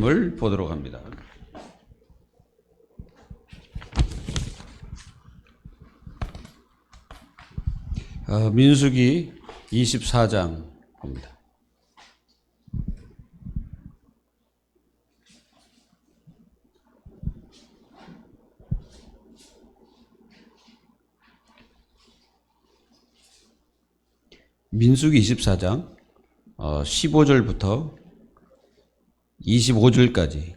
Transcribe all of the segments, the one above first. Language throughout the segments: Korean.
말씀을 보도록 합니다. 민수기 24장 봅니다. 민수기 24장 15절부터 25절까지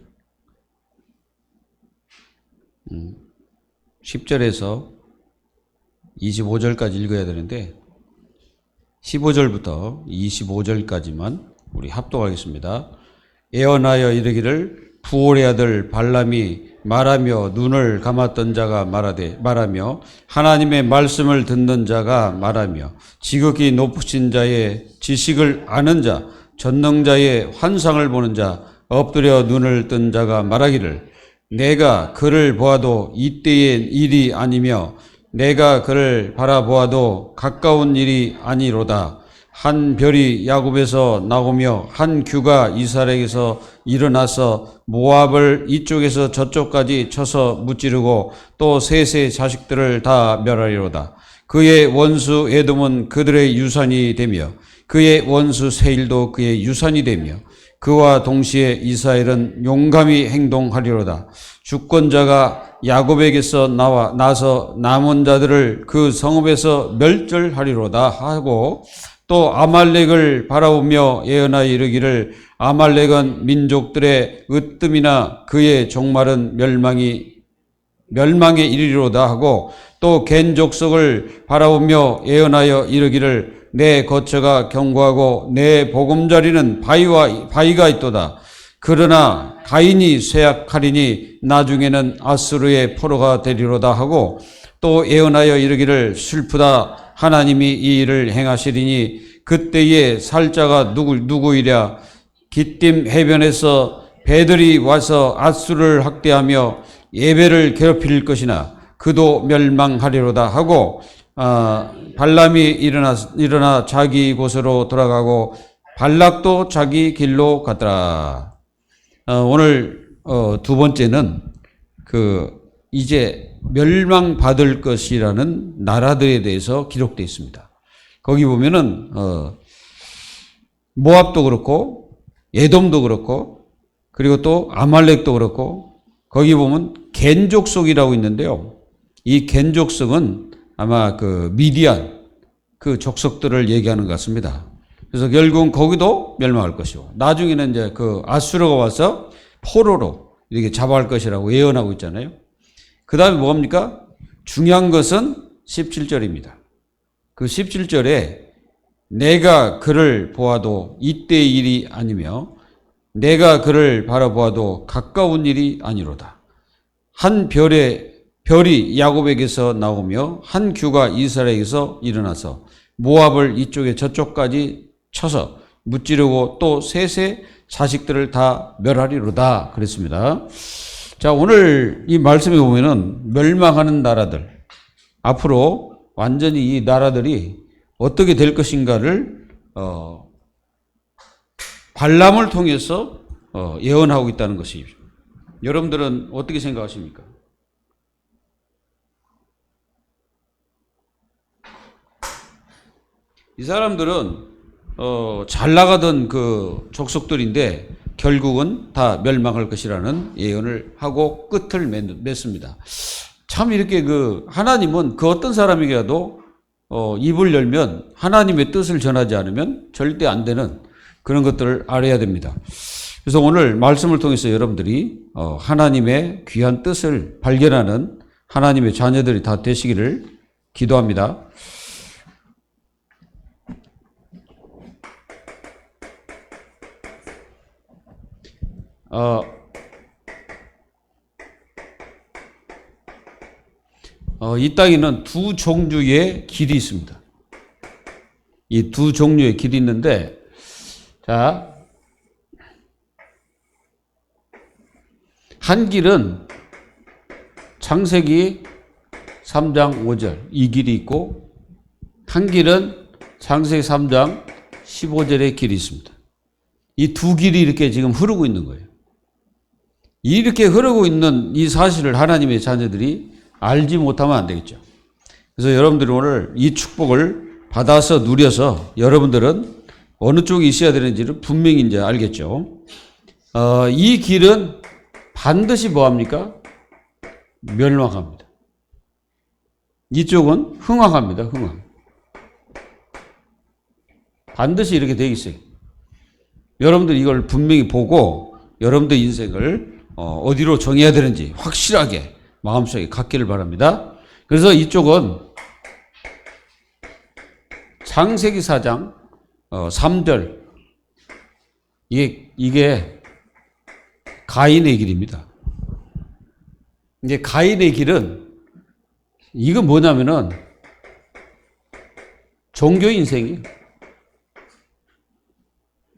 10절에서 25절까지 읽어야 되는데 15절부터 25절까지만 우리 합독하겠습니다. 예언하여 이르기를 부올의 아들 발람이 말하며 눈을 감았던 자가 말하며 하나님의 말씀을 듣는 자가 말하며 지극히 높으신 자의 지식을 아는 자 전능자의 환상을 보는 자 엎드려 눈을 뜬 자가 말하기를 내가 그를 보아도 이때의 일이 아니며 내가 그를 바라보아도 가까운 일이 아니로다. 한 별이 야곱에서 나오며 한 규가 이스라엘에서 일어나서 모압을 이쪽에서 저쪽까지 쳐서 무찌르고 또 셋의 자식들을 다 멸하리로다. 그의 원수 에돔은 그들의 유산이 되며 그의 원수 세일도 그의 유산이 되며 그와 동시에 이스라엘은 용감히 행동하리로다. 주권자가 야곱에게서 나서 남은 자들을 그 성읍에서 멸절하리로다 하고 또 아말렉을 바라보며 예언하여 이르기를 아말렉은 민족들의 으뜸이나 그의 종말은 멸망에 이르리로다 하고 또 겐 족속을 바라보며 예언하여 이르기를 내 거처가 견고하고 내 보금자리는 바위가 있도다. 그러나 가인이 쇠약하리니 나중에는 아수르의 포로가 되리로다 하고 또 예언하여 이르기를 슬프다. 하나님이 이 일을 행하시리니 그때에 살자가 누구이랴. 기띔 해변에서 배들이 와서 아수르를 학대하며 예배를 괴롭힐 것이나 그도 멸망하리로다 하고 발람이 일어나 자기 곳으로 돌아가고 발락도 자기 길로 갔더라. 오늘 두 번째는 이제 멸망받을 것이라는 나라들에 대해서 기록되어 있습니다. 거기 보면은 모압도 그렇고 에돔도 그렇고 그리고 또 아말렉도 그렇고 거기 보면 겐 족속이라고 있는데요. 이 겐 족속은 아마 그 미디안 그 족속들을 얘기하는 것 같습니다. 그래서 결국은 거기도 멸망할 것이고 나중에는 이제 그 아수르가 와서 포로로 이렇게 잡아갈 것이라고 예언하고 있잖아요. 그 다음에 뭡니까? 중요한 것은 17절입니다. 그 17절에 내가 그를 보아도 이때의 일이 아니며 내가 그를 바라보아도 가까운 일이 아니로다. 한 별이 야곱에게서 나오며 한 규가 이스라엘에게서 일어나서 모압을 이쪽에 저쪽까지 쳐서 무찌르고 또 셋의 자식들을 다 멸하리로다 그랬습니다. 자, 오늘 이 말씀에 보면은 멸망하는 나라들, 앞으로 완전히 이 나라들이 어떻게 될 것인가를 발람을 통해서 예언하고 있다는 것이죠. 여러분들은 어떻게 생각하십니까? 이 사람들은 잘 나가던 그 족속들인데 결국은 다 멸망할 것이라는 예언을 하고 끝을 맺습니다. 참 이렇게 하나님은 그 어떤 사람에게라도 입을 열면 하나님의 뜻을 전하지 않으면 절대 안 되는 그런 것들을 알아야 됩니다. 그래서 오늘 말씀을 통해서 여러분들이 하나님의 귀한 뜻을 발견하는 하나님의 자녀들이 다 되시기를 기도합니다. 이 땅에는 두 종류의 길이 있습니다. 이 두 종류의 길이 있는데, 자, 한 길은 창세기 3장 5절 이 길이 있고, 한 길은 창세기 3장 15절의 길이 있습니다. 이 두 길이 이렇게 지금 흐르고 있는 거예요. 이렇게 흐르고 있는 이 사실을 하나님의 자녀들이 알지 못하면 안 되겠죠. 그래서 여러분들이 오늘 이 축복을 받아서 누려서 여러분들은 어느 쪽에 있어야 되는지를 분명히 이제 알겠죠. 이 길은 반드시 뭐합니까? 멸망합니다. 이쪽은 흥황합니다. 흥황. 반드시 이렇게 되어 있어요. 여러분들 이걸 분명히 보고 여러분들 인생을 어디로 정해야 되는지 확실하게 마음속에 갖기를 바랍니다. 그래서 이쪽은 창세기 4장 3절 이게 가인의 길입니다. 이제 가인의 길은 이건 뭐냐면은 종교 인생이에요.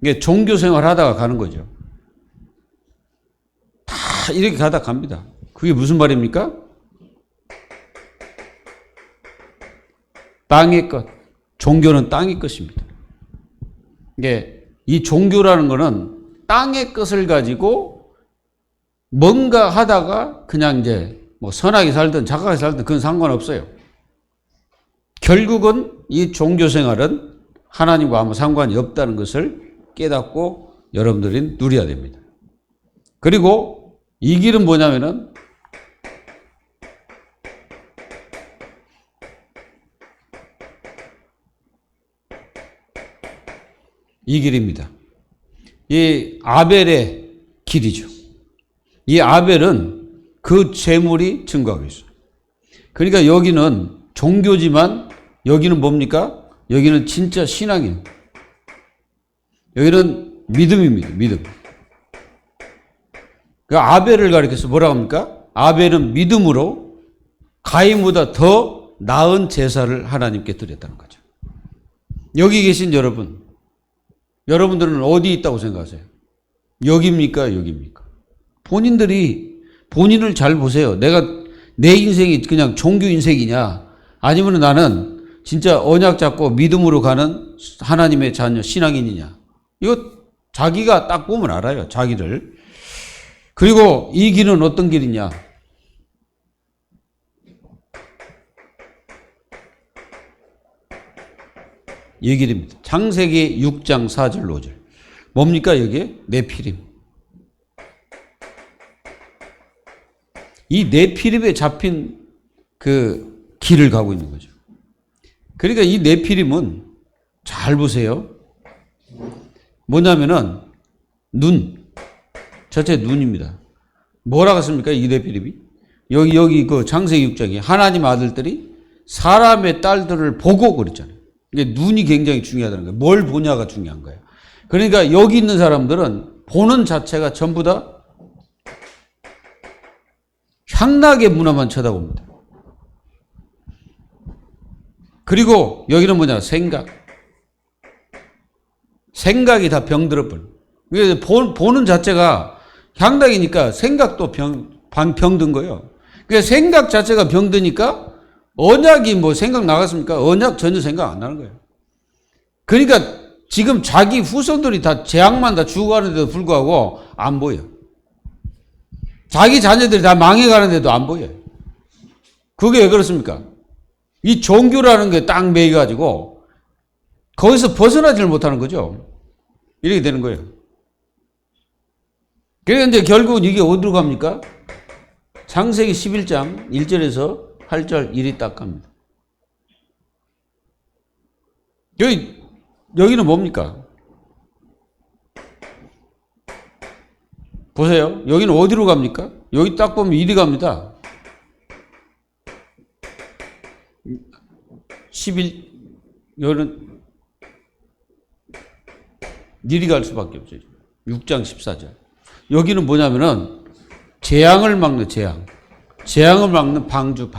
이게 종교 생활 하다가 가는 거죠. 다 이렇게 가다 갑니다. 그게 무슨 말입니까? 땅의 것. 종교는 땅의 것입니다. 이게 이 종교라는 거는 땅의 것을 가지고 뭔가 하다가 그냥 이제 뭐 선하게 살든 착하게 살든 그건 상관없어요. 결국은 이 종교 생활은 하나님과 아무 상관이 없다는 것을 깨닫고 여러분들이 누려야 됩니다. 그리고 이 길은 뭐냐면은 이 길입니다. 이 아벨의 길이죠. 이 아벨은 그 재물이 증거하고 있어요. 그러니까 여기는 종교지만 여기는 뭡니까? 여기는 진짜 신앙이에요. 여기는 믿음입니다. 믿음. 그 아벨을 가리켜서 뭐라고 합니까? 아벨은 믿음으로 가인보다 더 나은 제사를 하나님께 드렸다는 거죠. 여기 계신 여러분들은 어디 있다고 생각하세요? 여기입니까? 여기입니까? 본인을 잘 보세요. 내 인생이 그냥 종교 인생이냐? 아니면 나는 진짜 언약 잡고 믿음으로 가는 하나님의 자녀, 신앙인이냐? 이거 자기가 딱 보면 알아요. 자기를. 그리고 이 길은 어떤 길이냐? 이 길입니다. 창세기 6장 4절 5절. 뭡니까 여기에? 네피림. 이 네피림에 잡힌 그 길을 가고 있는 거죠. 그러니까 이 네피림은 잘 보세요. 뭐냐면은 전체 눈입니다. 뭐라고 했습니까? 이 네피림이? 여기 그 창세기 6장에 하나님 아들들이 사람의 딸들을 보고 그랬잖아요. 이게 눈이 굉장히 중요하다는 거예요. 뭘 보냐가 중요한 거예요. 그러니까 여기 있는 사람들은 보는 자체가 전부 다 향락의 문화만 쳐다봅니다. 그리고 여기는 뭐냐? 생각이 다 병들어버려. 보는 자체가 향락이니까 생각도 병든 거예요. 그러니까 생각 자체가 병드니까 언약이 뭐 생각 나갔습니까? 언약 전혀 생각 안 나는 거예요. 그러니까 지금 자기 후손들이 다 재앙만 다 죽어가는데도 불구하고 안 보여. 자기 자녀들이 다 망해가는데도 안 보여요. 그게 왜 그렇습니까? 이 종교라는 게 딱 매여가지고 거기서 벗어나질 못하는 거죠. 이렇게 되는 거예요. 그러니까 이제 결국은 이게 어디로 갑니까? 창세기 11장 1절에서 8절 1이 딱 갑니다. 여기는 뭡니까? 보세요. 여기는 어디로 갑니까? 여기 딱 보면 1이 갑니다. 여기는 1이 갈 수밖에 없어요. 6장 14절. 여기는 뭐냐면은 재앙을 막는 재앙을 막는 방주.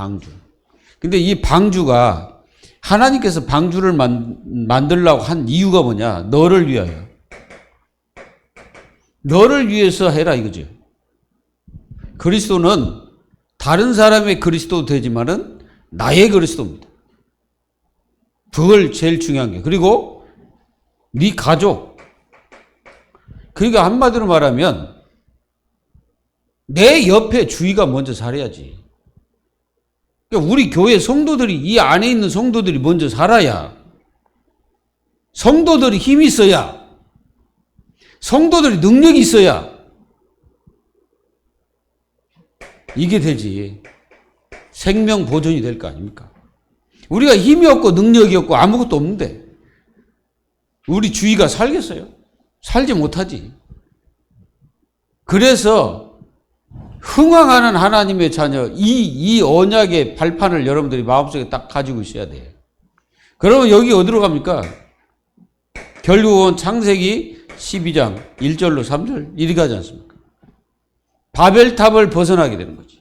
근데 이 방주가 하나님께서 방주를 만들려고 한 이유가 뭐냐? 너를 위하여. 너를 위해서 해라 이거죠. 그리스도는 다른 사람의 그리스도 되지만은 나의 그리스도입니다. 그걸 제일 중요한 게. 그리고 네 가족. 그러니까 한마디로 말하면 내 옆에 주위가 먼저 살아야지. 그러니까 우리 교회 성도들이, 이 안에 있는 성도들이 먼저 살아야, 성도들이 힘이 있어야, 성도들이 능력이 있어야 이게 되지. 생명 보존이 될 거 아닙니까? 우리가 힘이 없고 능력이 없고 아무것도 없는데 우리 주위가 살겠어요? 살지 못하지. 그래서 흥황하는 하나님의 자녀, 이 언약의 발판을 여러분들이 마음속에 딱 가지고 있어야 돼요. 그러면 여기 어디로 갑니까? 결국은 창세기 12장 1절로 3절 이리 가지 않습니까? 바벨탑을 벗어나게 되는 거지.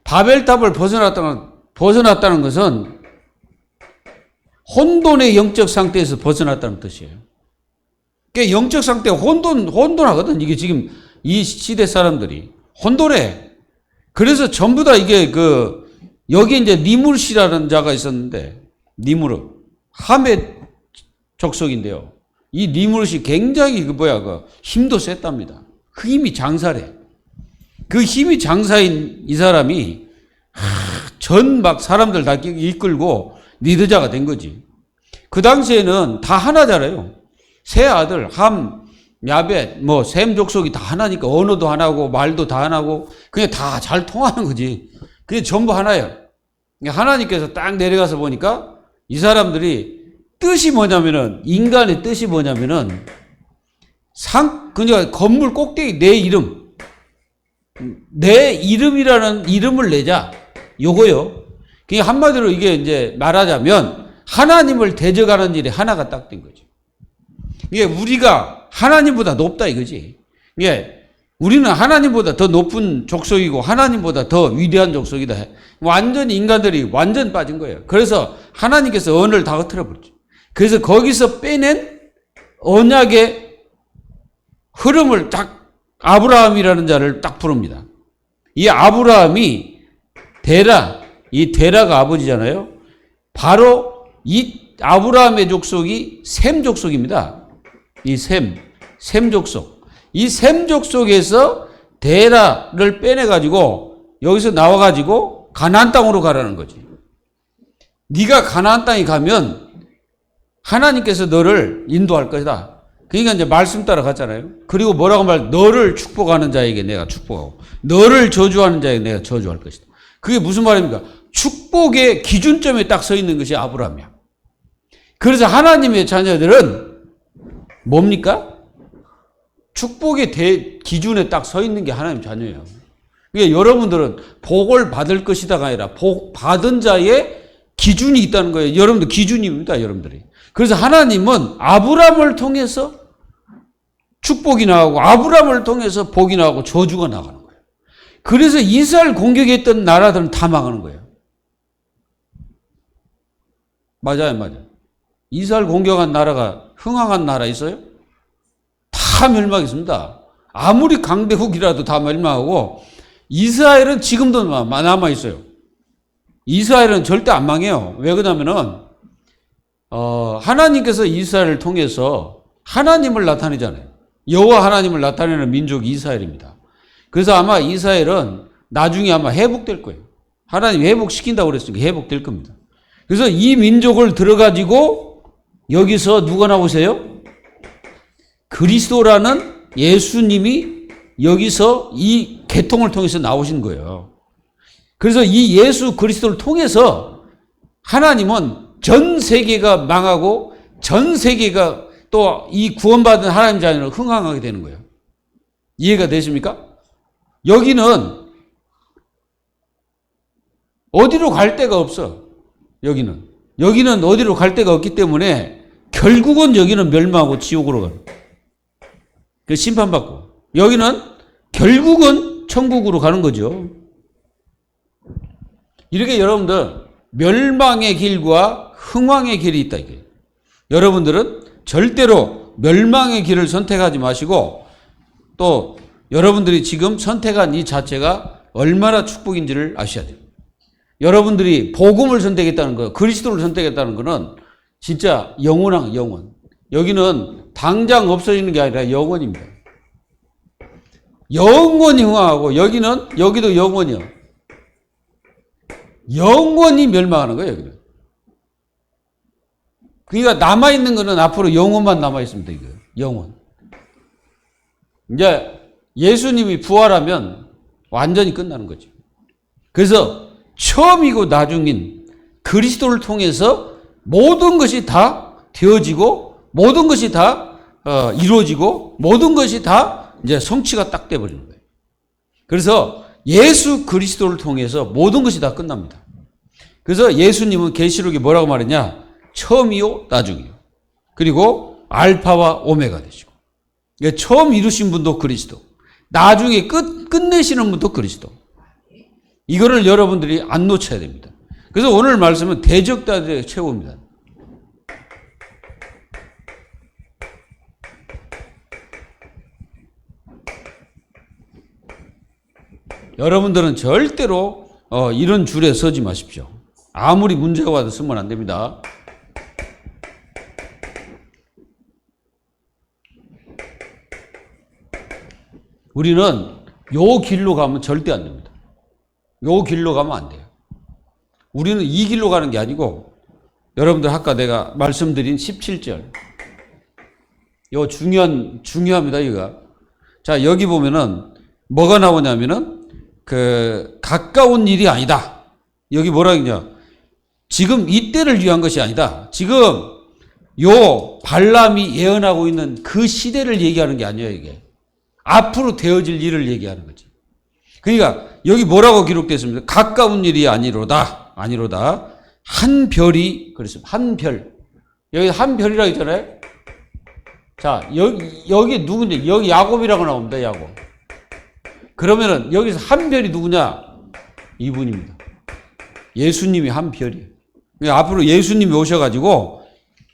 바벨탑을 벗어났다는 것은 혼돈의 영적 상태에서 벗어났다는 뜻이에요. 그러니까 영적 상태가 혼돈하거든. 이게 지금 이 시대 사람들이 혼돈해. 그래서 전부 다 이게 여기 이제 니물시라는 자가 있었는데, 니무르 함의 족속인데요. 이 니물시 굉장히 힘도 셌답니다. 그 힘이 장사래. 그 힘이 장사인 이 사람이 전 막 사람들 다 이끌고 리더자가 된 거지. 그 당시에는 다 하나잖아요. 세 아들 함, 야벳, 셈 족속이 다 하나니까 언어도 하나고 말도 다 하나고 그냥 다 잘 통하는 거지. 그게 전부 하나예요. 하나님께서 딱 내려가서 보니까 이 사람들이 뜻이 뭐냐면은, 인간의 뜻이 뭐냐면은 그냥 건물 꼭대기 내 이름이라는 이름을 내자. 요거요. 그게 한마디로 이게 이제 말하자면 하나님을 대적하는 일에 하나가 딱 된 거죠. 이게 우리가 하나님보다 높다 이거지. 이게 우리는 하나님보다 더 높은 족속이고 하나님보다 더 위대한 족속이다. 완전히 인간들이 완전 빠진 거예요. 그래서 하나님께서 언어를 다 흐트러 버렸죠. 그래서 거기서 빼낸 언약의 흐름을 딱 아브라함이라는 자를 딱 부릅니다. 이 아브라함이 이 데라가 아버지잖아요. 바로 이 아브라함의 족속이 셈 족속입니다. 이 셈 족속. 이 셈 족속에서 데라를 빼내가지고 여기서 나와가지고 가나안 땅으로 가라는 거지. 네가 가나안 땅에 가면 하나님께서 너를 인도할 것이다. 그러니까 이제 말씀 따라 갔잖아요. 그리고 뭐라고 너를 축복하는 자에게 내가 축복하고 너를 저주하는 자에게 내가 저주할 것이다. 그게 무슨 말입니까? 축복의 기준점에 딱 서 있는 것이 아브라함이야. 그래서 하나님의 자녀들은 뭡니까? 축복의 기준에 딱 서 있는 게 하나님 자녀예요. 그러니까 여러분들은 복을 받을 것이다가 아니라 복 받은 자의 기준이 있다는 거예요. 여러분들 기준입니다. 여러분들이. 그래서 하나님은 아브라함을 통해서 축복이 나가고 아브라함을 통해서 복이 나가고 저주가 나가는 거예요. 그래서 이스라엘 공격했던 나라들은 다 망하는 거예요. 맞아요. 이스라엘 공격한 나라가 흥황한 나라 있어요? 다 멸망했습니다. 아무리 강대국이라도 다 멸망하고 이스라엘은 지금도 남아있어요. 이스라엘은 절대 안 망해요. 왜 그러냐면은 하나님께서 이스라엘을 통해서 하나님을 나타내잖아요. 여호와 하나님을 나타내는 민족이 이스라엘입니다. 그래서 아마 이스라엘은 나중에 아마 회복될 거예요. 하나님이 회복시킨다고 그랬으니까 회복될 겁니다. 그래서 이 민족을 들어가지고 여기서 누가 나오세요? 그리스도라는 예수님이 여기서 이 계통을 통해서 나오신 거예요. 그래서 이 예수 그리스도를 통해서 하나님은 전 세계가 망하고 전 세계가 또 이 구원받은 하나님 자녀를 흥황하게 되는 거예요. 이해가 되십니까? 여기는 어디로 갈 데가 없어. 여기는 어디로 갈 데가 없기 때문에 결국은 여기는 멸망하고 지옥으로 가는 거예요. 그 심판받고. 여기는 결국은 천국으로 가는 거죠. 이렇게 여러분들 멸망의 길과 흥왕의 길이 있다 이게. 여러분들은 절대로 멸망의 길을 선택하지 마시고 또 여러분들이 지금 선택한 이 자체가 얼마나 축복인지를 아셔야 돼요. 여러분들이 복음을 선택했다는 거, 그리스도를 선택했다는 거는 진짜 영원한 영원. 여기는 당장 없어지는 게 아니라 영원입니다. 영원히 흥하고 여기도 영원히요. 영원히 멸망하는 거예요, 여기는. 그러니까 남아있는 거는 앞으로 영혼만 남아있습니다, 이거. 영혼. 이제 예수님이 부활하면 완전히 끝나는 거죠. 그래서 처음이고 나중인 그리스도를 통해서 모든 것이 다 되어지고 모든 것이 다 이루어지고 모든 것이 다 이제 성취가 딱 돼버리는 거예요. 그래서 예수 그리스도를 통해서 모든 것이 다 끝납니다. 그래서 예수님은 계시록에 뭐라고 말했냐? 처음이요 나중이요. 그리고 알파와 오메가 되시고. 그러니까 처음 이루신 분도 그리스도. 나중에 끝내시는 분도 그리스도. 이거를 여러분들이 안 놓쳐야 됩니다. 그래서 오늘 말씀은 대적자들의 최후입니다. 여러분들은 절대로 이런 줄에 서지 마십시오. 아무리 문제가 와도 쓰면 안 됩니다. 우리는 요 길로 가면 절대 안 됩니다. 요 길로 가면 안 돼요. 우리는 이 길로 가는 게 아니고 여러분들 아까 내가 말씀드린 17절 요 중요합니다, 이거. 자, 여기 보면은 뭐가 나오냐면은 가까운 일이 아니다. 여기 뭐라 그러냐? 지금 이때를 위한 것이 아니다. 지금 요 발람이 예언하고 있는 그 시대를 얘기하는 게 아니에요, 이게. 앞으로 되어질 일을 얘기하는 거지. 그러니까 여기 뭐라고 기록되어 있습니까? 가까운 일이 아니로다. 한 별이 그랬습니다. 한 별. 여기 한 별이라고 했잖아요. 자, 여기 누군지 여기 야곱이라고 나옵니다. 야곱. 그러면은 여기서 한 별이 누구냐? 이분입니다. 예수님이 한 별이에요. 그러니까 앞으로 예수님이 오셔가지고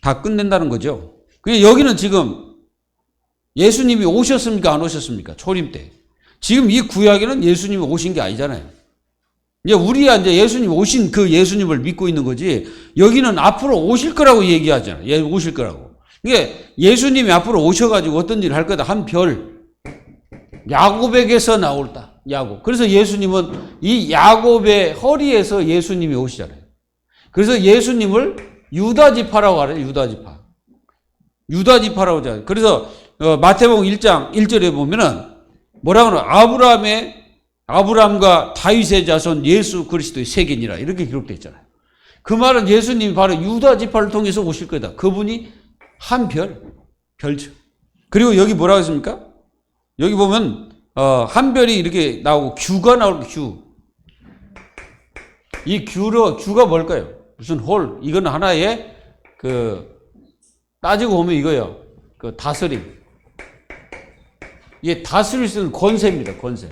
다 끝낸다는 거죠. 그러니까 여기는 지금 예수님이 오셨습니까? 안 오셨습니까? 초림 때. 지금 이 구약에는 예수님이 오신 게 아니잖아요. 이제 우리야 이제 예수님 오신 그 예수님을 믿고 있는 거지. 여기는 앞으로 오실 거라고 얘기하잖아요. 예, 오실 거라고. 이게 예수님이 앞으로 오셔가지고 어떤 일을 할 거다. 한 별. 야곱에게서 나올다. 야곱. 그래서 예수님은 이 야곱의 허리에서 예수님이 오시잖아요. 그래서 예수님을 유다지파라고 하래요. 유다지파라고 하잖아요. 그래서 마태복음 1장 1절에 보면은 뭐라고 하나? 아브람과 다윗의 자손 예수 그리스도의 세계니라. 이렇게 기록되어 있잖아요. 그 말은 예수님이 바로 유다지파를 통해서 오실 거다. 그분이 한 별죠. 그리고 여기 뭐라고 했습니까? 여기 보면 한 별이 이렇게 나오고 규가 나오고 규. 이 규가 뭘까요? 무슨 홀. 이건 하나의 따지고 보면 이거요. 다스림. 이게 다스릴 수 있는 권세입니다. 권세.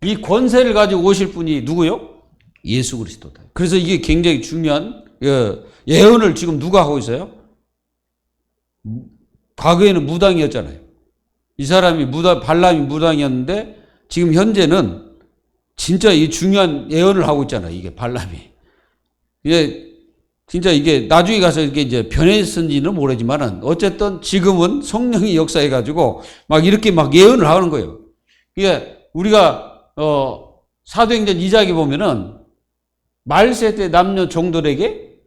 이 권세를 가지고 오실 분이 누구요? 예수 그리스도다. 그래서 이게 굉장히 중요한 예언을 지금 누가 하고 있어요? 과거에는 무당이었잖아요. 이 사람이 발람이 무당이었는데 지금 현재는 진짜 이 중요한 예언을 하고 있잖아요. 이게 발람이. 이게 진짜 이게 나중에 가서 이게 이제 변했는지는 모르지만은 어쨌든 지금은 성령이 역사해가지고 막 이렇게 막 예언을 하는 거예요. 이게 우리가 사도행전 2장에 보면은 말세 때 남녀 종들에게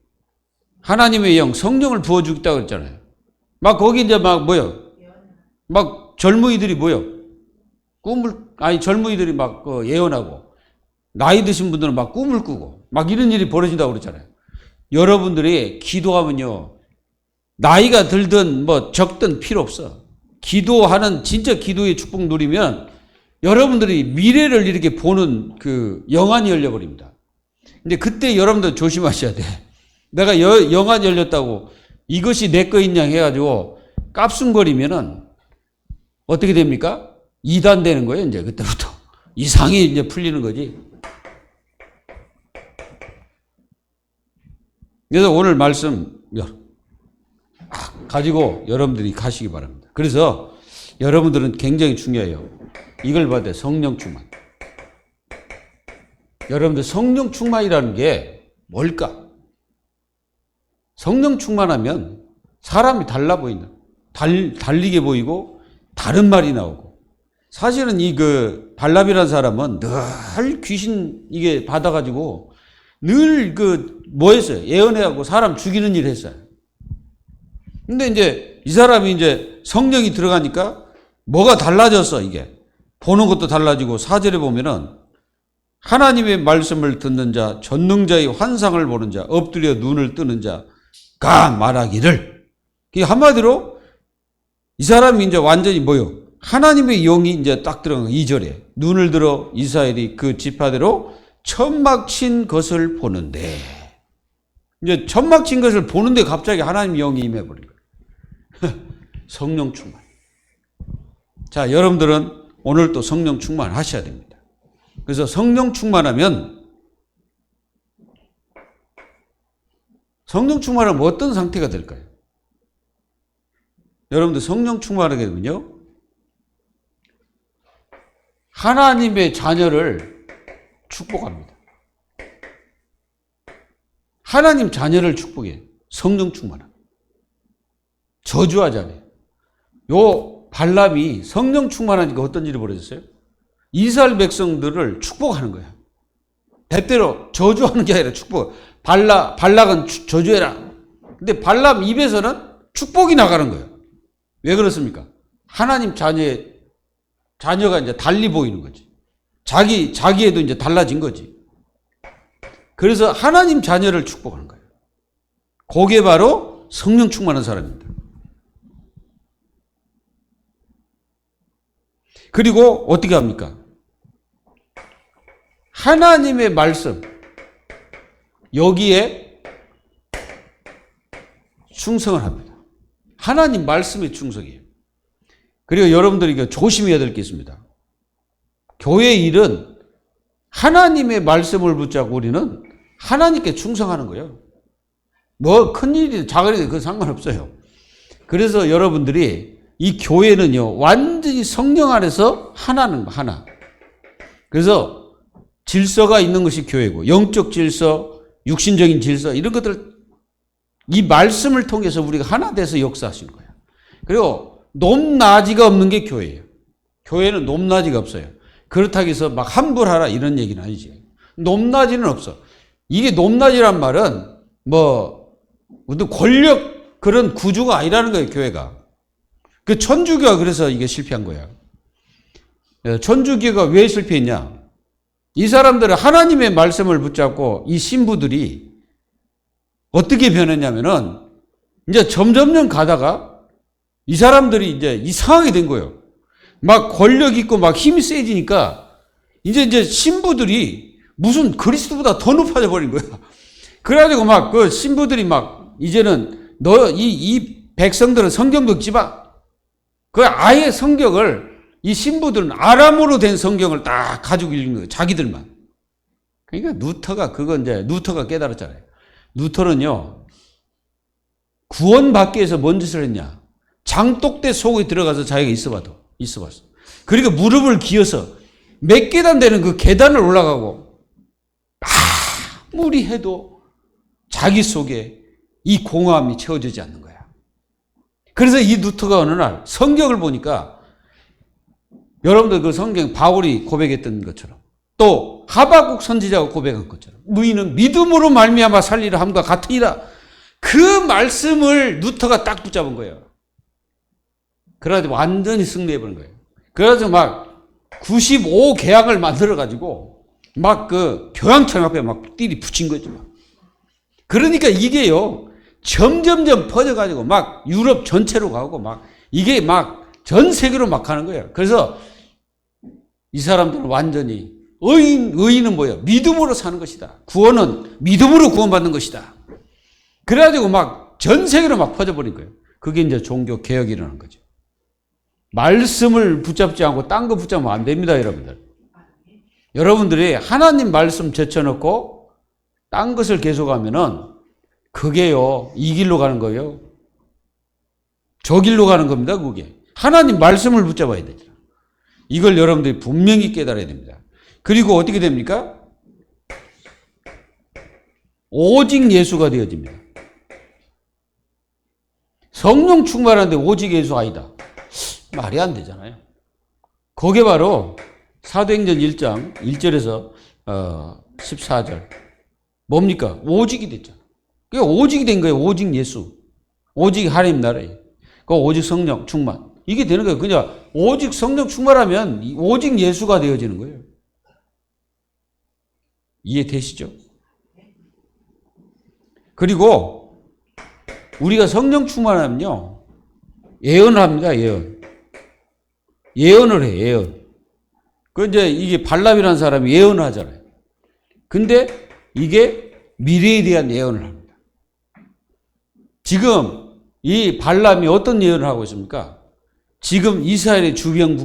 하나님의 영 성령을 부어주겠다고 그랬잖아요. 막 거기 이제 막 막 젊은이들이 젊은이들이 막 예언하고 나이 드신 분들은 막 꿈을 꾸고 막 이런 일이 벌어진다고 그랬잖아요. 여러분들이 기도하면요, 나이가 들든 뭐 적든 필요 없어. 기도하는 진짜 기도의 축복 누리면 여러분들이 미래를 이렇게 보는 영안이 열려버립니다. 근데 그때 여러분들 조심하셔야 돼. 내가 영안이 열렸다고 이것이 내 거인 양 해가지고 깝순거리면은 어떻게 됩니까? 이단 되는 거예요, 이제 그때부터. 이상이 이제 풀리는 거지. 그래서 오늘 말씀 가지고 여러분들이 가시기 바랍니다. 그래서 여러분들은 굉장히 중요해요. 이걸 봐야 성령 충만. 여러분들 성령 충만이라는 게 뭘까? 성령 충만하면 사람이 달라 보인다. 달리게 보이고 다른 말이 나오고 사실은 이 그 발람이라는 사람은 늘 귀신 이게 받아가지고 늘 그 뭐 했어요? 예언해하고 사람 죽이는 일 했어요. 근데 이제 이 사람이 이제 성령이 들어가니까 뭐가 달라졌어, 이게. 보는 것도 달라지고 4절에 보면은 하나님의 말씀을 듣는 자, 전능자의 환상을 보는 자, 엎드려 눈을 뜨는 자가 말하기를. 한마디로 이 사람이 이제 완전히 뭐요? 하나님의 영이 이제 딱 들어간 거예요. 2절에. 눈을 들어 이스라엘이 그 지파대로 천막 친 것을 보는데. 이제 천막 친 것을 보는데 갑자기 하나님 영이 임해버린 거예요. 성령 충만. 자, 여러분들은 오늘 또 성령 충만하셔야 됩니다. 그래서 성령 충만하면 어떤 상태가 될까요? 여러분들 성령 충만하게 되면요, 하나님의 자녀를 축복합니다. 하나님 자녀를 축복해. 성령 충만함. 저주하지 않아요. 요 발람이 성령 충만하니까 어떤 일이 벌어졌어요? 이스라엘 백성들을 축복하는 거야. 대대로 저주하는 게 아니라 축복. 발락은 저주해라. 근데 발람 입에서는 축복이 나가는 거예요. 왜 그렇습니까? 하나님 자녀가 이제 달리 보이는 거지. 자기에도 이제 달라진 거지. 그래서 하나님 자녀를 축복하는 거예요. 그게 바로 성령 충만한 사람입니다. 그리고 어떻게 합니까? 하나님의 말씀, 여기에 충성을 합니다. 하나님 말씀에 충성이에요. 그리고 여러분들이 조심해야 될 게 있습니다. 교회 일은 하나님의 말씀을 붙잡고 우리는 하나님께 충성하는 거예요. 뭐 큰일이든 작은일이든 그건 상관없어요. 그래서 여러분들이 이 교회는요, 완전히 성령 안에서 하나는 하나. 그래서 질서가 있는 것이 교회고, 영적 질서, 육신적인 질서, 이런 것들, 이 말씀을 통해서 우리가 하나 돼서 역사하시는 거예요. 그리고 높낮이가 없는 게 교회예요. 교회는 높낮이가 없어요. 그렇다고 해서 막 함부하라 이런 얘기는 아니지. 높낮이는 없어. 이게 높낮이란 말은 뭐 어떤 권력 그런 구조가 아니라는 거예요, 교회가. 그 천주교가 그래서 이게 실패한 거야. 천주교가 왜 실패했냐? 이 사람들은 하나님의 말씀을 붙잡고 이 신부들이 어떻게 변했냐면은 이제 점점점 가다가 이 사람들이 이제 이상하게 된 거예요. 막 권력 있고 막 힘이 세지니까 이제 신부들이 무슨 그리스도보다 더 높아져 버린 거야. 그래가지고 막 그 신부들이 막 이제는 이 백성들은 성경도 읽지 마. 그 아예 성경을 이 신부들은 아람어로 된 성경을 딱 가지고 읽는 거예요. 자기들만. 그러니까 루터가 깨달았잖아요. 루터는요, 구원받기 위해서 뭔 짓을 했냐? 장독대 속에 들어가서 자기가 있어봤어. 그리고 무릎을 기어서 몇 계단 되는 그 계단을 올라가고 아무리 해도 자기 속에 이 공허함이 채워지지 않는 거야. 그래서 이 루터가 어느 날 성경을 보니까 여러분들 그 성경 바울이 고백했던 것처럼 또 하박국 선지자가 고백한 것처럼 너희는 믿음으로 말미암아 살리라 함과 같으니라. 그 말씀을 루터가 딱 붙잡은 거예요. 그래가지고 완전히 승리해버린 거예요. 그래서 막 95 계약을 만들어가지고 막 그 교황청 앞에 막 띠리 붙인 거죠. 막. 그러니까 이게요, 점점점 퍼져가지고 막 유럽 전체로 가고 막 이게 막 전 세계로 막 가는 거예요. 그래서 이 사람들은 완전히 의인은 뭐예요? 믿음으로 사는 것이다. 구원은 믿음으로 구원받는 것이다. 그래가지고 막 전 세계로 막 퍼져버린 거예요. 그게 이제 종교 개혁이 일어난 거죠. 말씀을 붙잡지 않고 딴 거 붙잡으면 안 됩니다, 여러분들. 여러분들이 하나님 말씀 제쳐놓고 딴 것을 계속하면은 그게요, 이 길로 가는 거예요. 저 길로 가는 겁니다, 그게. 하나님 말씀을 붙잡아야 되죠. 이걸 여러분들이 분명히 깨달아야 됩니다. 그리고 어떻게 됩니까? 오직 예수가 되어집니다. 성령 충만한데 오직 예수 아니다. 말이 안 되잖아요. 그게 바로 사도행전 1장 1절에서 14절. 뭡니까? 오직이 됐죠. 그게 오직이 된 거예요. 오직 예수. 오직 하나님 나라에. 그 오직 성령 충만. 이게 되는 거예요. 그냥 오직 성령 충만하면 오직 예수가 되어지는 거예요. 이해되시죠? 그리고 우리가 성령 충만하면요. 예언을 합니다. 예언을 해. 예언. 그 이제 이게 발람이라는 사람이 예언을 하잖아요. 근데 이게 미래에 대한 예언을 합니다. 지금 이 발람이 어떤 예언을 하고 있습니까? 지금 이스라엘의 주변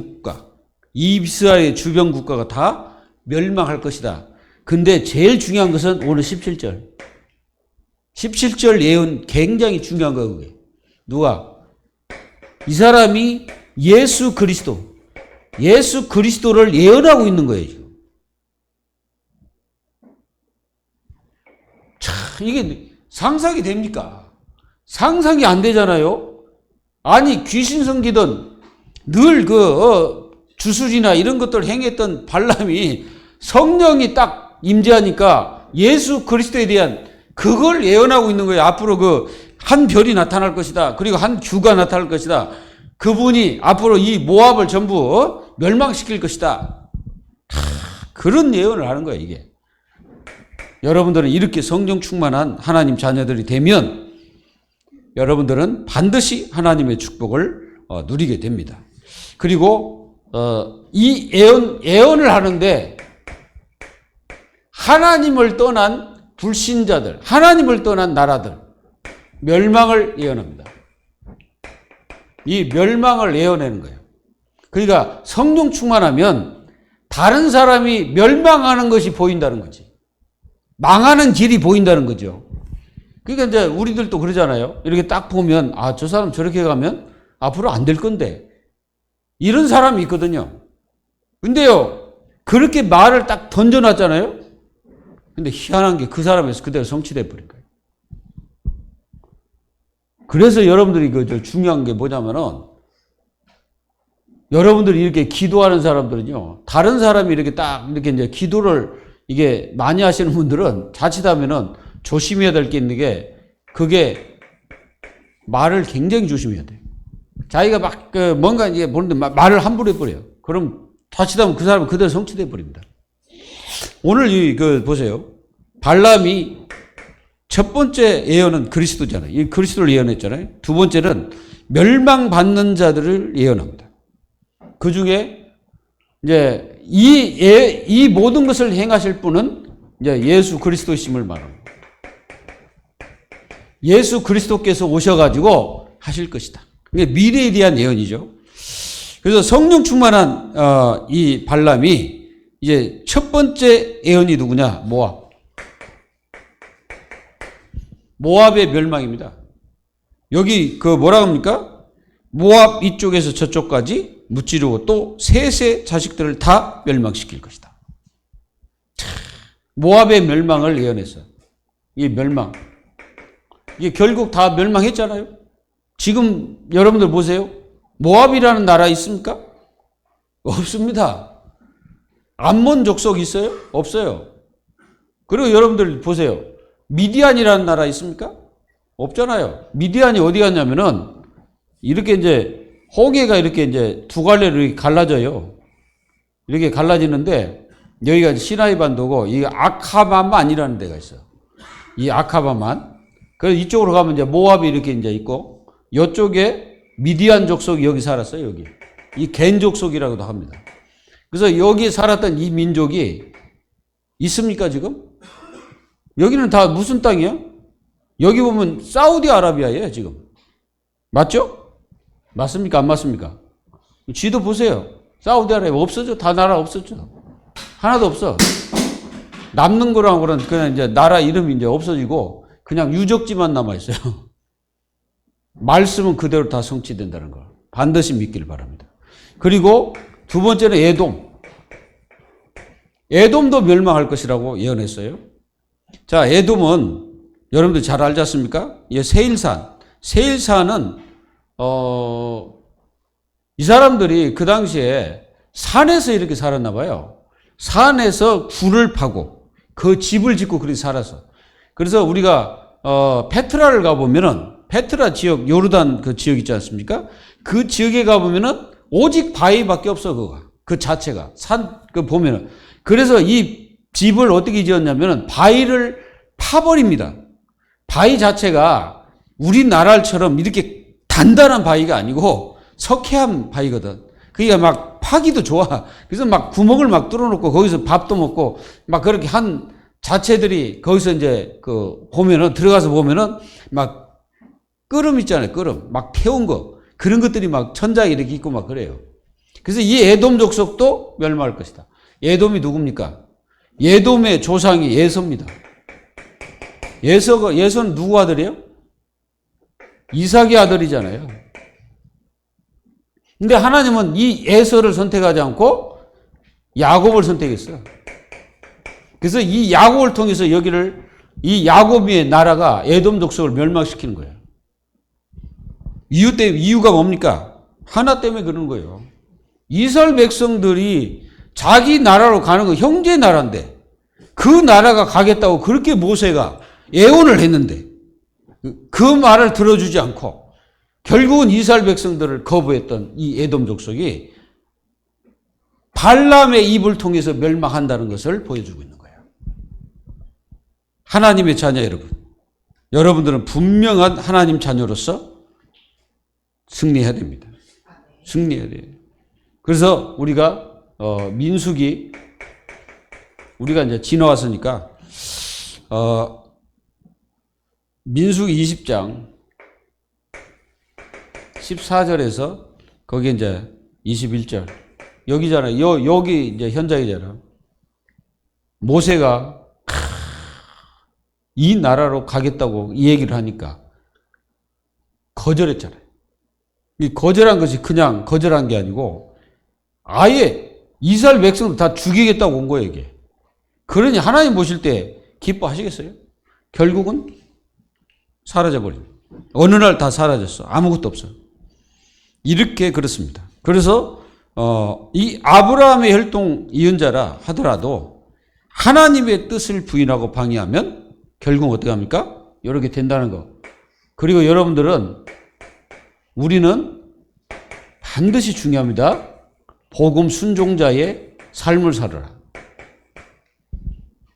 국가가 다 멸망할 것이다. 근데 제일 중요한 것은 오늘 17절. 17절 예언 굉장히 중요한 거예요. 그게. 누가? 이 사람이 예수 그리스도를 예언하고 있는 거예요. 지금. 참, 이게 상상이 됩니까? 상상이 안 되잖아요. 아니 귀신 섬기던 늘 주술이나 이런 것들 행했던 발람이 성령이 딱 임재하니까 예수 그리스도에 대한 그걸 예언하고 있는 거예요. 앞으로 한 별이 나타날 것이다. 그리고 한 규가 나타날 것이다. 그분이 앞으로 이 모압을 전부 멸망시킬 것이다. 그런 예언을 하는 거예요, 이게. 여러분들은 이렇게 성령 충만한 하나님 자녀들이 되면 여러분들은 반드시 하나님의 축복을 누리게 됩니다. 그리고 이 예언을 하는데 하나님을 떠난 불신자들, 하나님을 떠난 나라들 멸망을 예언합니다. 이 멸망을 예언하는 거예요. 그러니까 성령 충만하면 다른 사람이 멸망하는 것이 보인다는 거지. 망하는 길이 보인다는 거죠. 그러니까 이제 우리들도 그러잖아요. 이렇게 딱 보면 저 사람 저렇게 가면 앞으로 안 될 건데 이런 사람이 있거든요. 근데요 그렇게 말을 딱 던져놨잖아요. 근데 희한한 게 그 사람에서 그대로 성취돼 버린 거예요. 그래서 여러분들이 중요한 게 뭐냐면은 여러분들이 이렇게 기도하는 사람들은요 다른 사람이 이렇게 이제 기도를 이게 많이 하시는 분들은 자칫하면은 조심해야 될 게 있는 게 그게 말을 굉장히 조심해야 돼요. 자기가 막 뭔가 이제 보는데 말을 함부로 해버려요. 그럼 자칫하면 그 사람은 그대로 성취돼 버립니다. 오늘 보세요. 발람이 첫 번째 예언은 그리스도잖아요. 이 그리스도를 예언했잖아요. 두 번째는 멸망받는 자들을 예언합니다. 그 중에 이제 이 모든 것을 행하실 분은 이제 예수 그리스도이심을 말합니다. 예수 그리스도께서 오셔가지고 하실 것이다. 이게 미래에 대한 예언이죠. 그래서 성령 충만한 이 발람이 이제 첫 번째 예언이 누구냐? 모압의 멸망입니다. 여기 뭐라 합니까? 모압 이쪽에서 저쪽까지 무찌르고 또 셋의 자식들을 다 멸망시킬 것이다. 모압의 멸망을 예언했어요. 이 멸망. 이게 결국 다 멸망했잖아요. 지금 여러분들 보세요. 모압이라는 나라 있습니까? 없습니다. 암몬 족속 있어요? 없어요. 그리고 여러분들 보세요. 미디안이라는 나라 있습니까? 없잖아요. 미디안이 어디 갔냐면은 이렇게 이제 홍해가 이렇게 이제 두 갈래로 이렇게 갈라져요. 이렇게 갈라지는데 여기가 시나이 반도고 이 아카바만이라는 데가 있어요. 이 아카바만. 그래서 이쪽으로 가면 이제 모압이 이렇게 이제 있고 이쪽에 미디안 족속이 여기 살았어요. 여기. 이 겐 족속이라고도 합니다. 그래서 여기 살았던 이 민족이 있습니까 지금? 여기는 다 무슨 땅이야? 여기 보면 사우디아라비아예요 지금. 맞죠? 맞습니까? 안 맞습니까? 지도 보세요. 사우디아라비아 없어져. 다 나라 없어져. 하나도 없어. 남는 거랑은 그냥 이제 나라 이름이 이제 없어지고 그냥 유적지만 남아있어요. 말씀은 그대로 다 성취된다는 걸 반드시 믿기를 바랍니다. 그리고 두 번째는 에돔도 멸망할 것이라고 예언했어요. 자, 에돔은 여러분들 잘 알지 않습니까? 이 세일산은 이 사람들이 그 당시에 산에서 이렇게 살았나 봐요. 산에서 굴을 파고 그 집을 짓고 그렇게 살아서. 그래서 우리가 페트라를 가보면은 페트라 지역, 요르단 그 지역 있지 않습니까? 그 지역에 가보면은 오직 바위밖에 없어, 그거. 그 자체가. 그 보면은. 그래서 이 집을 어떻게 지었냐면은 바위를 파버립니다. 바위 자체가 우리나라처럼 이렇게 단단한 바위가 아니고 석회한 바위거든. 그러니까 막 파기도 좋아. 그래서 막 구멍을 막 뚫어놓고 거기서 밥도 먹고 막 그렇게 한 자체들이 거기서 이제 그 보면은 들어가서 보면은 막 끓음 있잖아요. 끓음. 막 태운 거. 그런 것들이 막 천장에 이렇게 있고 막 그래요. 그래서 이 에돔 족속도 멸망할 것이다. 에돔이 누굽니까? 에돔의 조상이 예서입니다. 예서는 누구 아들이에요? 이삭의 아들이잖아요. 근데 하나님은 이 에서를 선택하지 않고 야곱을 선택했어요. 그래서 이 야곱을 통해서 이 야곱의 나라가 에돔 족속을 멸망시키는 거예요. 이유가 뭡니까? 하나 때문에 그러는 거예요. 이스라엘 백성들이 자기 나라로 가는 거 형제 나라인데 그 나라가 가겠다고 그렇게 모세가 애원을 했는데 그 말을 들어주지 않고 결국은 이스라엘 백성들을 거부했던 이 에돔 족속이 발람의 입을 통해서 멸망한다는 것을 보여주고 있는 거예요. 하나님의 자녀 여러분, 여러분들은 분명한 하나님 자녀로서 승리해야 됩니다. 승리해야 돼요. 그래서 우리가 민수기 우리가 이제 지나왔으니까 민수기 20장 14절에서 거기 이제 21절 여기잖아요. 여기 이제 현장이잖아요. 모세가 이 나라로 가겠다고 이 얘기를 하니까 거절했잖아요. 이 거절한 것이 그냥 거절한 게 아니고 아예 이스라엘 백성들 다 죽이겠다고 온 거예요, 이게. 그러니 하나님 보실 때 기뻐하시겠어요? 결국은 사라져버린. 어느 날 다 사라졌어. 아무것도 없어. 이렇게 그렇습니다. 그래서 이 아브라함의 혈통 이은자라 하더라도 하나님의 뜻을 부인하고 방해하면 결국 어떻게 합니까? 이렇게 된다는 거. 그리고 여러분들은 우리는 반드시 중요합니다. 복음 순종자의 삶을 살아라.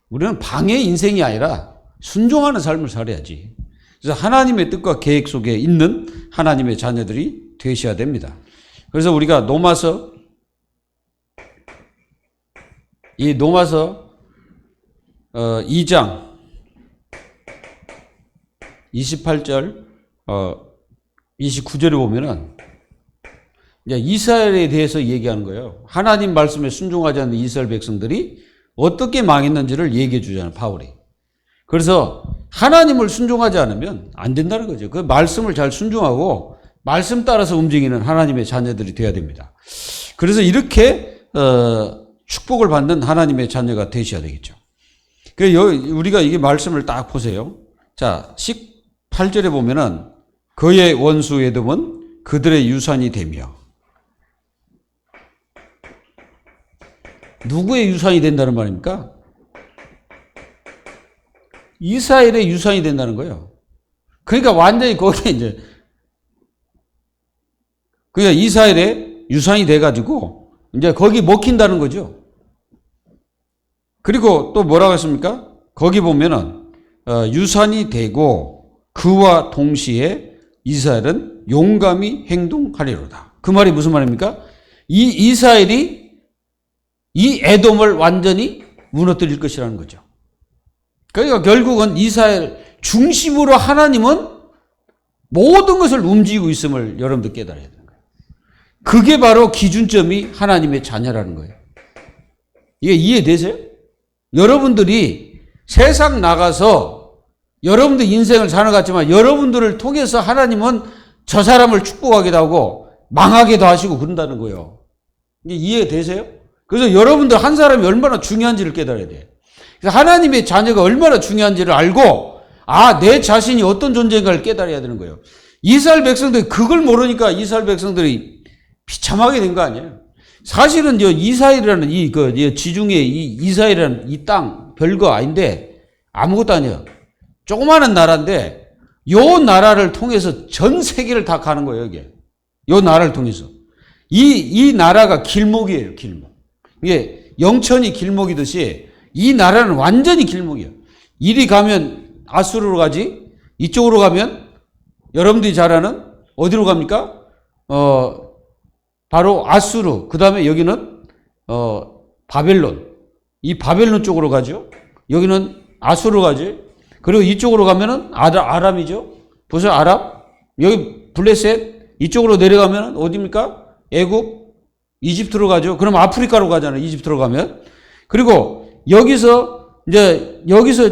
우리는 방해 인생이 아니라 순종하는 삶을 살아야지. 그래서 하나님의 뜻과 계획 속에 있는 하나님의 자녀들이 되셔야 됩니다. 그래서 우리가 로마서 2장 28절 29절에 보면은 이제 이스라엘에 대해서 얘기하는 거예요. 하나님 말씀에 순종하지 않는 이스라엘 백성들이 어떻게 망했는지를 얘기해 주잖아요, 바울이. 그래서 하나님을 순종하지 않으면 안 된다는 거죠. 그 말씀을 잘 순종하고 말씀 따라서 움직이는 하나님의 자녀들이 돼야 됩니다. 그래서 이렇게 축복을 받는 하나님의 자녀가 되셔야 되겠죠. 우리가 이게 말씀을 딱 보세요. 자, 18절에 보면은 그의 원수 에돔은 그들의 유산이 되며 누구의 유산이 된다는 말입니까? 이스라엘의 유산이 된다는 거예요. 그러니까 완전히 거기에 이제 그러니까 이스라엘의 유산이 돼가지고 이제 거기 먹힌다는 거죠. 그리고 또 뭐라고 했습니까? 거기 보면은 유산이 되고 그와 동시에 이스라엘은 용감히 행동하리로다. 그 말이 무슨 말입니까? 이 이스라엘이 이 에돔을 완전히 무너뜨릴 것이라는 거죠. 그러니까 결국은 이스라엘 중심으로 하나님은 모든 것을 움직이고 있음을 여러분들 깨달아야 되는 거예요. 그게 바로 기준점이 하나님의 자녀라는 거예요. 이게 이해되세요? 여러분들이 세상 나가서 여러분들 인생을 사는 것 같지만 여러분들을 통해서 하나님은 저 사람을 축복하기도 하고 망하게도 하시고 그런다는 거예요. 이게 이해되세요? 그래서 여러분들 한 사람이 얼마나 중요한지를 깨달아야 돼요. 그래서 하나님의 자녀가 얼마나 중요한지를 알고 내 자신이 어떤 존재인가를 깨달아야 되는 거예요. 이스라엘 백성들이 그걸 모르니까 이스라엘 백성들이 비참하게 된 거 아니에요. 사실은 이스라엘이라는 이 지중해 이 이스라엘이라는 이 땅 별거 아닌데 아무것도 아니에요. 조그마한 나라인데 요 나라를 통해서 전 세계를 다 가는 거예요, 이게. 요 나라를 통해서. 이 나라가 길목이에요, 길목. 이게 영천이 길목이듯이 이 나라는 완전히 길목이에요. 이리 가면 아수르로 가지, 이쪽으로 가면 여러분들이 잘 아는 어디로 갑니까? 바로 아수르, 그 다음에 여기는 바벨론. 이 바벨론 쪽으로 가죠. 여기는 아수르 가지. 그리고 이쪽으로 가면은 아람이죠. 보세요, 아람. 여기 블레셋. 이쪽으로 내려가면 어디입니까? 애굽, 이집트로 가죠. 그럼 아프리카로 가잖아요. 이집트로 가면. 그리고 여기서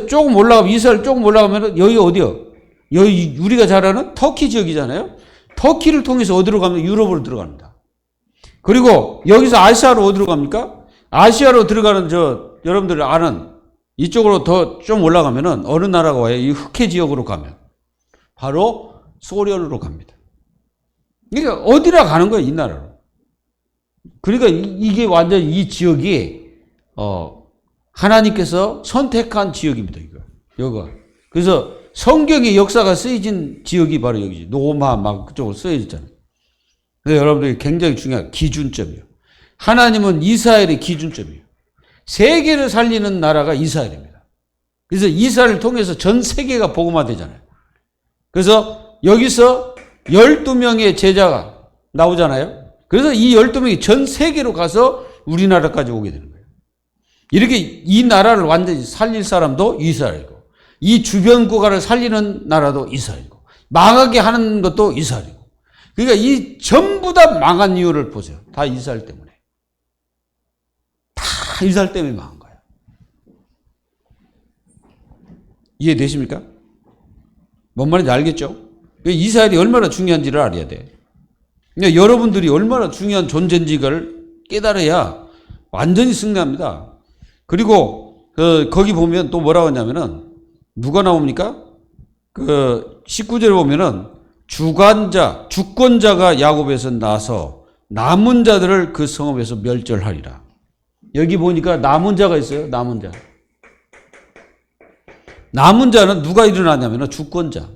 조금 올라가면, 이스라엘 조금 올라가면 여기 어디요? 여기 우리가 잘 아는 터키 지역이잖아요. 터키를 통해서 어디로 가면 유럽으로 들어갑니다. 그리고 여기서 아시아로 어디로 갑니까? 아시아로 들어가는 여러분들이 아는 이쪽으로 더 좀 올라가면은 어느 나라가 와요? 이 흑해 지역으로 가면. 바로 소련으로 갑니다. 그러니까 어디라 가는 거예요, 이 나라로. 그러니까 이게 완전 이 지역이, 하나님께서 선택한 지역입니다, 여기가. 그래서 성경의 역사가 쓰여진 지역이 바로 여기지. 로마 막 그쪽으로 쓰여졌잖아요. 그래서 여러분들이 굉장히 중요한 기준점이에요. 하나님은 이스라엘의 기준점이에요. 세계를 살리는 나라가 이스라엘입니다. 그래서 이스라엘을 통해서 전 세계가 복음화되잖아요. 그래서 여기서 12명의 제자가 나오잖아요. 그래서 이 12명이 전 세계로 가서 우리나라까지 오게 되는 거예요. 이렇게 이 나라를 완전히 살릴 사람도 이스라엘이고, 이 주변 국가를 살리는 나라도 이스라엘이고, 망하게 하는 것도 이스라엘이고. 그러니까 이 전부 다 망한 이유를 보세요. 다 이스라엘 때문에. 다 이스라엘 때문에 망한 거예요. 이해되십니까? 뭔 말인지 알겠죠? 이스라엘이 얼마나 중요한지를 알아야 돼. 그러니까 여러분들이 얼마나 중요한 존재인지를 깨달아야 완전히 승리합니다. 그리고 거기 보면 또 뭐라고 하냐면은 누가 나옵니까? 19절에 보면은 주권자가 야곱에서 나서 남은 자들을 그 성읍에서 멸절하리라. 여기 보니까 남은 자가 있어요. 남은 자. 남은 자는 누가 일어나냐면 주권자.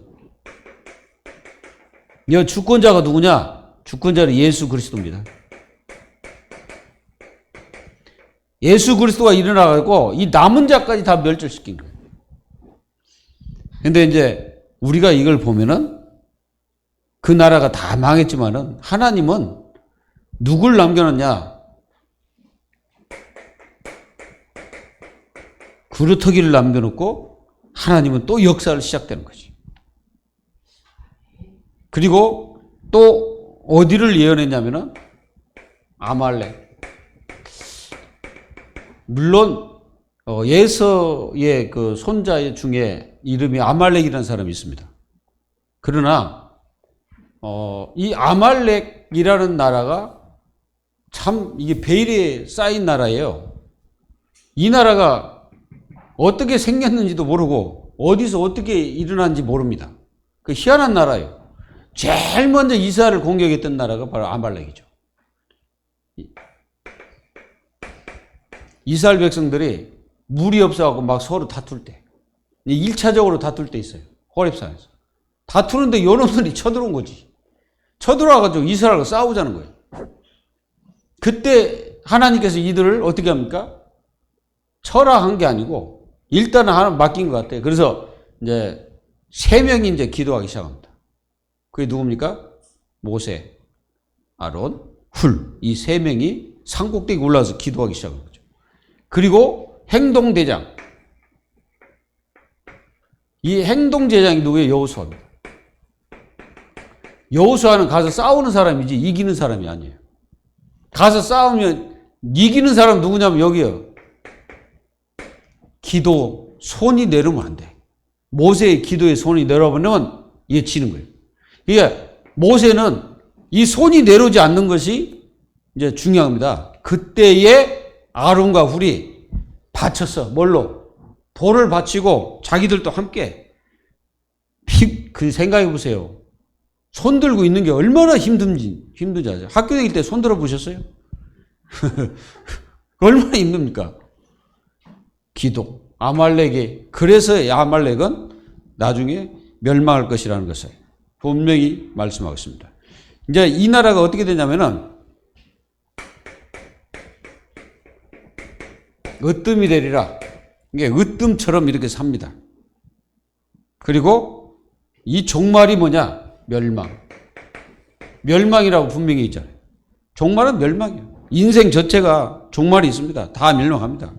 이 주권자가 누구냐? 주권자는 예수 그리스도입니다. 예수 그리스도가 일어나가지고 이 남은 자까지 다 멸절시킨 거예요. 근데 이제 우리가 이걸 보면은 그 나라가 다 망했지만은 하나님은 누굴 남겨놨냐? 그루터기를 남겨놓고 하나님은 또 역사를 시작되는 거지. 그리고 또 어디를 예언했냐면은 아말렉. 물론 예서의 그 손자 중에 이름이 아말렉이라는 사람이 있습니다. 그러나 이 아말렉이라는 나라가 참 이게 베일에 쌓인 나라예요. 이 나라가 어떻게 생겼는지도 모르고 어디서 어떻게 일어난지 모릅니다. 그 희한한 나라예요. 제일 먼저 이스라엘을 공격했던 나라가 바로 아말렉이죠. 이스라엘 백성들이 물이 없어갖고 막 서로 다툴 때, 1차적으로 다툴 때 있어요. 호렙산에서. 다투는데 요놈들이 쳐들어온 거지. 쳐들어와가지고 이스라엘과 싸우자는 거예요. 그때 하나님께서 이들을 어떻게 합니까? 철학한 게 아니고 일단은 하나 맡긴 것 같아요. 그래서 이제 3명이 이제 기도하기 시작합니다. 그게 누굽니까? 모세, 아론, 훌. 이 3명이 산꼭대기 올라와서 기도하기 시작한 거죠. 그리고 행동대장. 이 행동대장이 누구예요? 여호수아입니다. 여호수아는 가서 싸우는 사람이지 이기는 사람이 아니에요. 가서 싸우면 이기는 사람 누구냐면 여기요. 기도, 손이 내려오면 안 돼. 모세의 기도에 손이 내려오면 이게 지는 거예요. 그러니까 모세는 이 손이 내려오지 않는 것이 이제 중요합니다. 그때에 아론과 훌이 바쳤어. 뭘로? 돌을 바치고 자기들도 함께. 그 생각해 보세요. 손 들고 있는 게 얼마나 힘든지 아세요? 학교 다닐 때 손 들어 보셨어요? 얼마나 힘듭니까? 기도. 아말렉이, 그래서 아말렉은 나중에 멸망할 것이라는 것을 분명히 말씀하고 있습니다. 이제 이 나라가 어떻게 되냐면은 으뜸이 되리라. 이게 으뜸처럼 이렇게 삽니다. 그리고 이 종말이 뭐냐? 멸망. 멸망이라고 분명히 있잖아요. 종말은 멸망이에요. 인생 전체가 종말이 있습니다. 다 멸망합니다.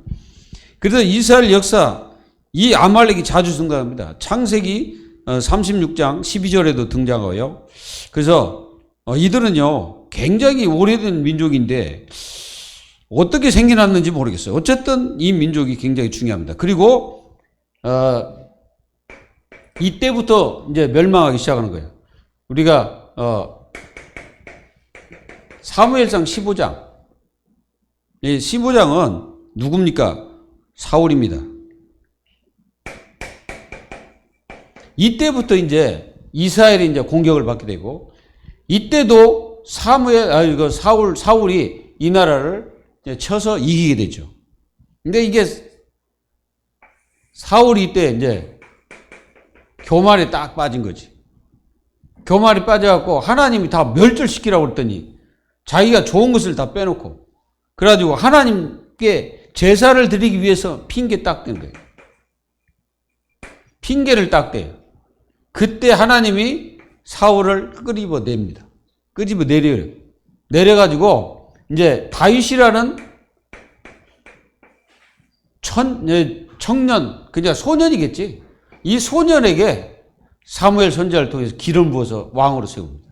그래서 이스라엘 역사, 이 아말렉이 자주 등장합니다. 창세기 36장 12절에도 등장하고요. 그래서 이들은요, 굉장히 오래된 민족인데 어떻게 생겨났는지 모르겠어요. 어쨌든 이 민족이 굉장히 중요합니다. 그리고 이때부터 이제 멸망하기 시작하는 거예요. 우리가 사무엘상 15장, 이 15장은 누굽니까? 사울입니다. 이때부터 이제 이스라엘이 이제 공격을 받게 되고, 이때도 사울이 이 나라를 쳐서 이기게 되죠. 근데 이게 사울이 이때 이제 교만에 딱 빠진 거지. 교만에 빠져갖고 하나님이 다 멸절시키라고 그랬더니 자기가 좋은 것을 다 빼놓고, 그래가지고 하나님께 제사를 드리기 위해서 핑계 딱 댄 거예요. 핑계를 딱 대요. 그때 하나님이 사울을 끄집어냅니다. 끄집어내려요. 내려가지고 이제 다윗이라는 청년, 그냥 소년이겠지. 이 소년에게 사무엘 선지자를 통해서 기름 부어서 왕으로 세웁니다.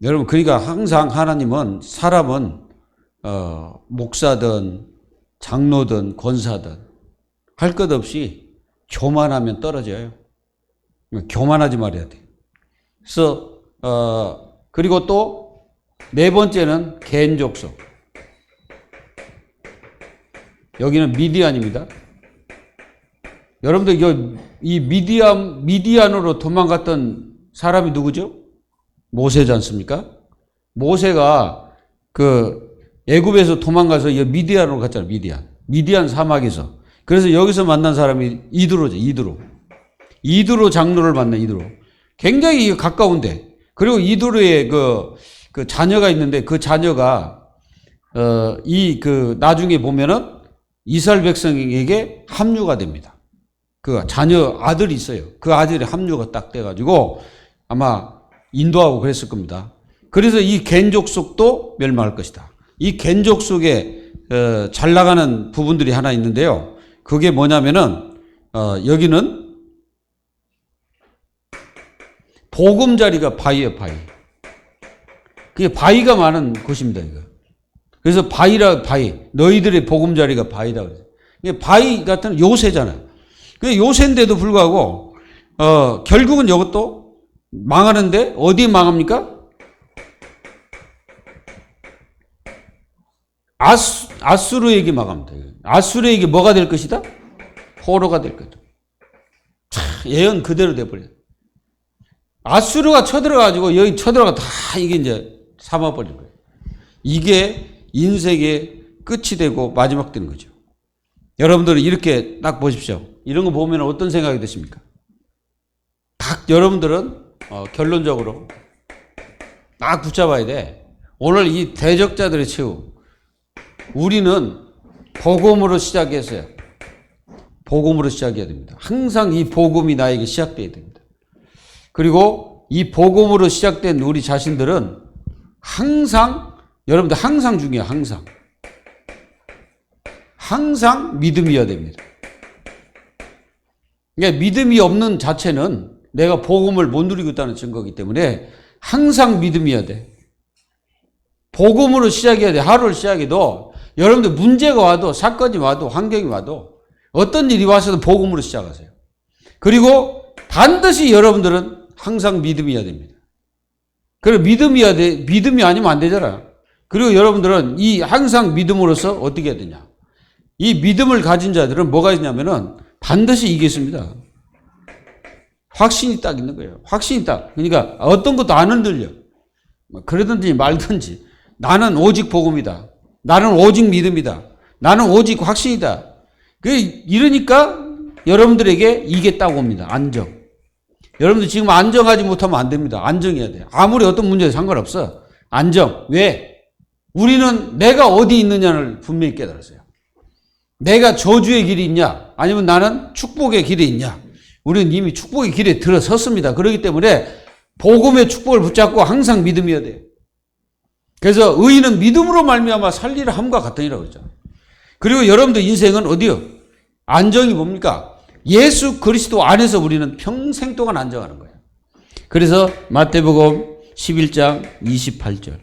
여러분, 그러니까 항상 하나님은 사람은 목사든 장로든 권사든 할 것 없이 교만하면 떨어져요. 교만하지 말아야 돼. 그래서 그리고 또 네 번째는 개인족속. 여기는 미디안입니다. 여러분들 이 미디안으로 도망갔던 사람이 누구죠? 모세지 않습니까? 모세가 그 애굽에서 도망가서 미디안으로 갔잖아요. 미디안 사막에서. 그래서 여기서 만난 사람이 이드로죠. 이드로 장로를 만나. 이드로. 굉장히 가까운데. 그리고 이드로의 그 자녀가 있는데, 그 자녀가 나중에 보면은 이스라엘 백성에게 합류가 됩니다. 그 자녀 아들이 있어요. 그 아들이 합류가 딱 돼가지고 아마 인도하고 그랬을 겁니다. 그래서 이 겐족속도 멸망할 것이다. 이 겐족속에 잘 나가는 부분들이 하나 있는데요. 그게 뭐냐면은 여기는 보금자리가 바위예요. 바위. 그게 바위가 많은 곳입니다. 이거. 그래서 바위. 너희들의 보금자리가 바위다 그래서. 이게 바위 같은 요새잖아요. 그 요새인데도 불구하고 결국은 이것도 망하는데 어디 망합니까? 아수르에게 망합니다. 아수르에게 뭐가 될 것이다? 포로가 될 것이다. 예언 그대로 돼버려요. 아수르가 쳐들어가지고 여기 쳐들어가 다 이게 이제 삼아버린 거예요. 이게 인생의 끝이 되고 마지막 되는 거죠. 여러분들은 이렇게 딱 보십시오. 이런 거 보면 어떤 생각이 드십니까? 딱 여러분들은 결론적으로 딱 붙잡아야 돼. 오늘 이 대적자들의 최후. 우리는 복음으로 시작했어요. 복음으로 시작해야 됩니다. 항상 이 복음이 나에게 시작돼야 됩니다. 그리고 이 복음으로 시작된 우리 자신들은 항상, 여러분들 항상 중요해요. 항상 믿음이어야 됩니다. 그러니까 믿음이 없는 자체는 내가 복음을 못 누리고 있다는 증거이기 때문에 항상 믿음이어야 돼. 복음으로 시작해야 돼. 하루를 시작해도 여러분들 문제가 와도, 사건이 와도, 환경이 와도 어떤 일이 와서도 복음으로 시작하세요. 그리고 반드시 여러분들은 항상 믿음이어야 됩니다. 그리고 믿음이어야 돼. 믿음이 아니면 안 되잖아. 그리고 여러분들은 이 항상 믿음으로서 어떻게 해야 되냐. 이 믿음을 가진 자들은 뭐가 있냐면은 반드시 이기겠습니다. 확신이 딱 있는 거예요. 확신이 딱. 그러니까 어떤 것도 안 흔들려. 그러든지 말든지 나는 오직 복음이다. 나는 오직 믿음이다. 나는 오직 확신이다. 이러니까 여러분들에게 이게 딱 옵니다. 안정. 여러분들 지금 안정하지 못하면 안 됩니다. 안정해야 돼요. 아무리 어떤 문제도 상관없어. 안정. 왜? 우리는 내가 어디 있느냐를 분명히 깨달았어요. 내가 저주의 길이 있냐? 아니면 나는 축복의 길이 있냐? 우리는 이미 축복의 길에 들어섰습니다. 그렇기 때문에 복음의 축복을 붙잡고 항상 믿음이어야 돼요. 그래서 의인은 믿음으로 말미암아 살리라 함과 같으니라고 했죠. 그리고 여러분들 인생은 어디요? 안정이 뭡니까? 예수 그리스도 안에서 우리는 평생 동안 안정하는 거예요. 그래서 마태복음 11장 28절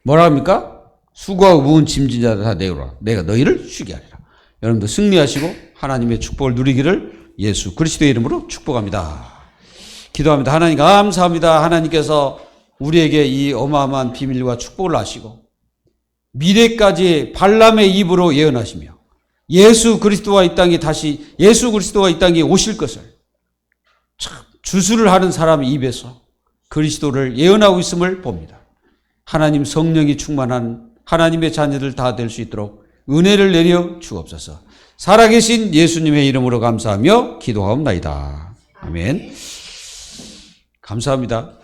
뭐라 합니까? 수고하고 무거운 짐진 자들 다 내오라. 내가 너희를 쉬게 하리라. 여러분들 승리하시고 하나님의 축복을 누리기를 예수 그리스도의 이름으로 축복합니다. 기도합니다. 하나님 감사합니다. 하나님께서 우리에게 이 어마어마한 비밀과 축복을 아시고 미래까지 발람의 입으로 예언하시며 예수 그리스도가 이 땅에 오실 것을 참 주술을 하는 사람의 입에서 그리스도를 예언하고 있음을 봅니다. 하나님 성령이 충만한 하나님의 자녀들 다 될 수 있도록 은혜를 내려 주옵소서. 살아계신 예수님의 이름으로 감사하며 기도하옵나이다. 아멘. 감사합니다.